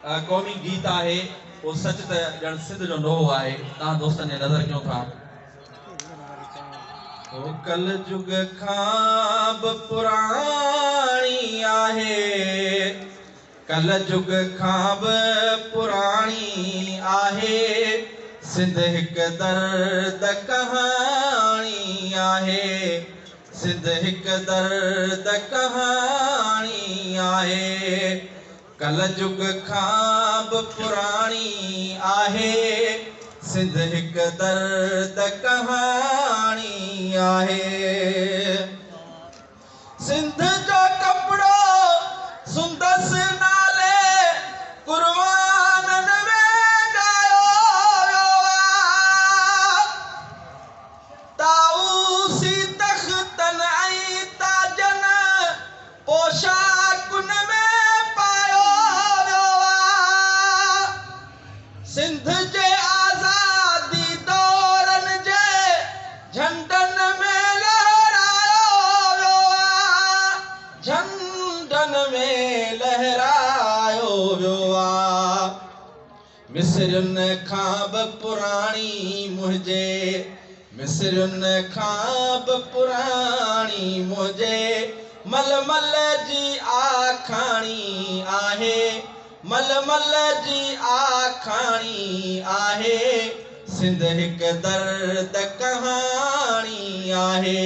क़ौमी गीत आहे वो सच त ॼण सिंध जो नोहो आहे। तव्हां दोस्तनि जे नज़र कयो था। ओ कल जुग खां बि पुराणी आहे, कल जुग खां बि पुराणी आहे, सिंध हिक दर्द कहाणी आहे, सिंध हिक दर्द कहाणी आहे। कल जुग खां बि पुराणी आहे, सिंध हिक दर्द कहाणी आहे। सिंध जो कपड़ो सुंदस नाले कुर्बानन में गायो ताऊसी तख्तन ऐं ताजन पोशाकुन में पायो सिंध जे आज़ादी दौरन जे झंडन में लहरायो झंडन में लहरायो मिस्रियुन खां बि पुराणी मुंहिंजे, मिस्रियुन खां बि पुराणी मुंहिंजे, मलमल जी आखाणी आहे, मलमल जी आखाणी आहे, सिंध हिक दर्द कहाणी आहे,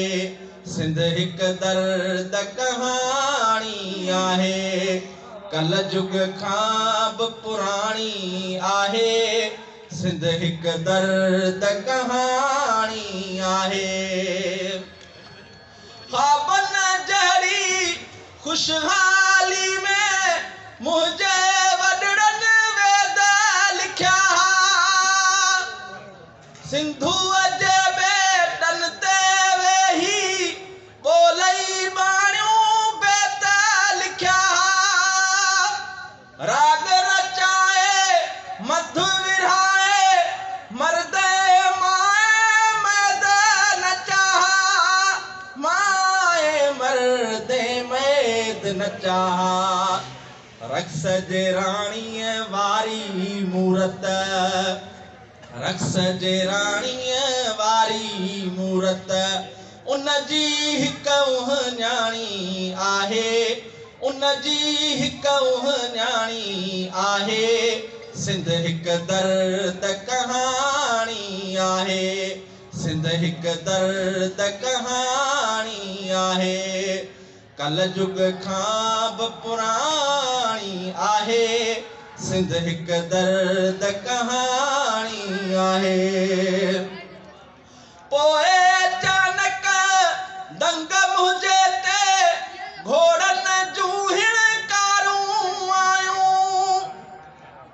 सिंध हिक दर्द कहाणी आहे। कल जुग खां बि पुराणी आहे, सिंध हिक दर्द कहाणी आहे। ख्वाबन जहिड़ी खुशहाली में मुंहिंजे वॾड़न वेद लिखिया, सिंधूअ जे बेटन ते वेही ॿोलई बाणियूं बेत लिखिया, राग रचाए मधु विरहाए मर्द माए मैद नचा, माए मर्द मैद नचा। रक्स जे राणीअ वारी मूरत, रक्स जे राणीअ वारी मूरत, उन जी हिक उहञाणी आहे, उन जी हिक उहञाणी आहे, सिंध हिक दर्द कहाणी आहे, सिंध हिक दर्द कहाणी आहे। कल जुग खां बि पुराणी आहे, सिंध हिक दर्द कहाणी आहे। पोइ अचानक दंग मुंहिंजे ते घोड़नि जूं हिणकारूं आयूं,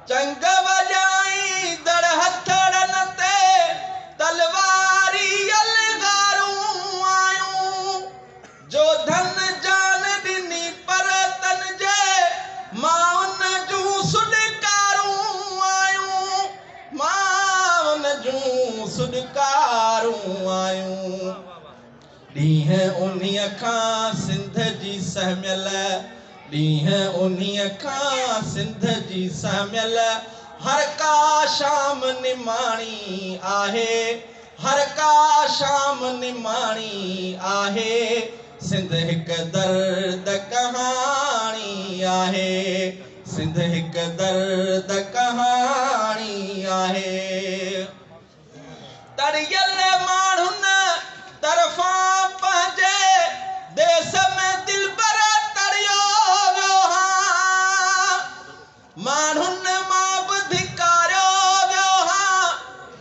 चंग वॼाई दड़ हथड़नि ते तलवारी अलगारूं आयूं, जो धन जान ॾिनी पर तन जे माउनि जूं सुॾकारूं आयूं, माउनि जूं सुॾकारूं आयूं। ॾींहं उन्हीअ खां सिंध जी सहमियल, ॾींहं उन्हीअ खां सिंध जी सहमियल, हर का शाम निमाणी आहे, हर का शाम निमाणी आहे, सिंध हिक दर्द कहाणी आहे, सिंध हिक दर्द कहाणी आहे। तड़ियल माण्हुनि तरफ़ां पंहिंजे देश में दिलबर तड़ियो वियो हा, माण्हुनि मां बि धिकारियो वियो हा,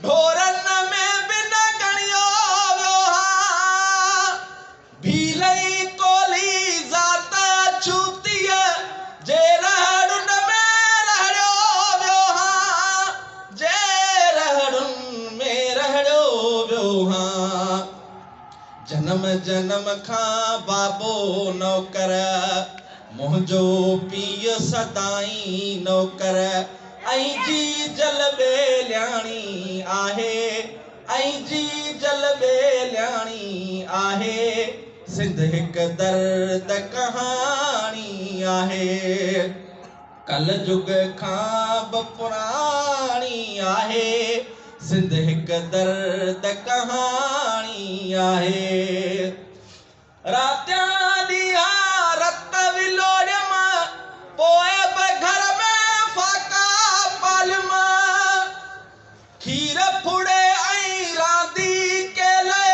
ढोरनि में बि न ॻणियो वियो हा, भीलई कोली ज़ात छूतीअ जे रहड़ुन में रहड़ियो वियो हा, जे रहड़ुन में रहड़ियो वियो हा। जन्म जन्म खां बाबो नौकर, मुंहिंजो पीउ सदाई नौकर, ऐं जी जल ॿेलियाणी आहे, ऐं जी जल ॿेलियाणी आहे, सिंध हिक दर्द कहाणी आहे। कल जुग खां बि पुराणी आहे सिंध हिक दर्द कहाणी आहे। रातियां ॾींहा रत विलोड़ियम पोइ बि घर में फाका पालियम खीर फुड़े ऐं रांदी केले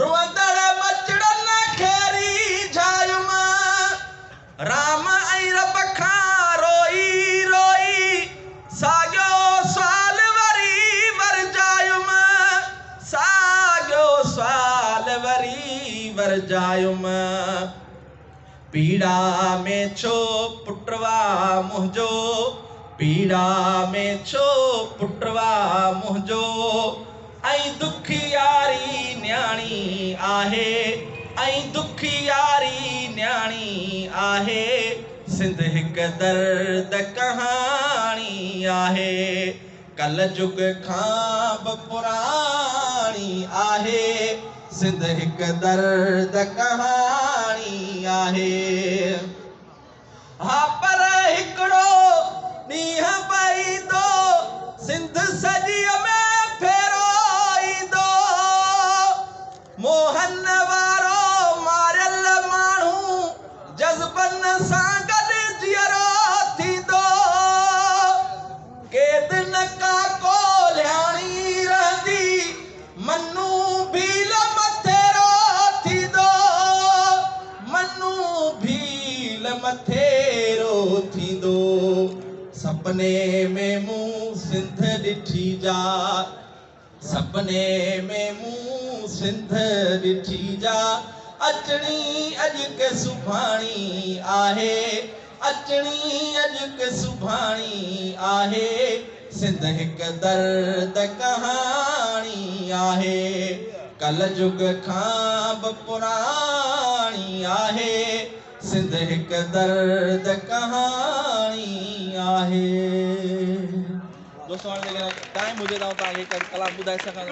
रुअंदड़ बचड़नि खेरी झायुम राम ऐं रब खां रोई रोई साॻियो सुवाल वरी वरजायुम साॻियो सुवाल वरी वरजायुम पीड़ा में छो पुटवा मुंहिंजो पीड़ा में छो पुटवा मुंहिंजो ऐं दुखियारी न्याणी आहे ऐं दुखियारी न्याणी आहे सिंध हिक दर्द कहाणी आहे। कल जुग खां बि पुराणी आहे सिंध हिक दर्द कहाणी आहे। हा पर हिकिड़ो ॾींहुं पईंदो सिंध सॼीअ में फेरो ईंदो मोहन वारो मारियल माण्हू जज़्बनि सां गॾु जीअरो थींदो क़ैद न का कोल्हाणी रहंदी मन्नू भील मथेरो थींदो मन्नू भील मथेरो थींदो सपने में मूं सिंध ॾिठी जा सपने में मूं सिंध ॾिठी जा अचणी अॼु के सुभाणी आहे अचणी अॼु के सुभाणी आहे सिंध हिक दर्द कहाणी आहे। कल जुग खां बि पुराणी आहे सिंध हिक दर्द कहाणी आहे। दोस्तों हाणे टाइम हुजे त तव्हांखे कलाक ॿुधाए सघां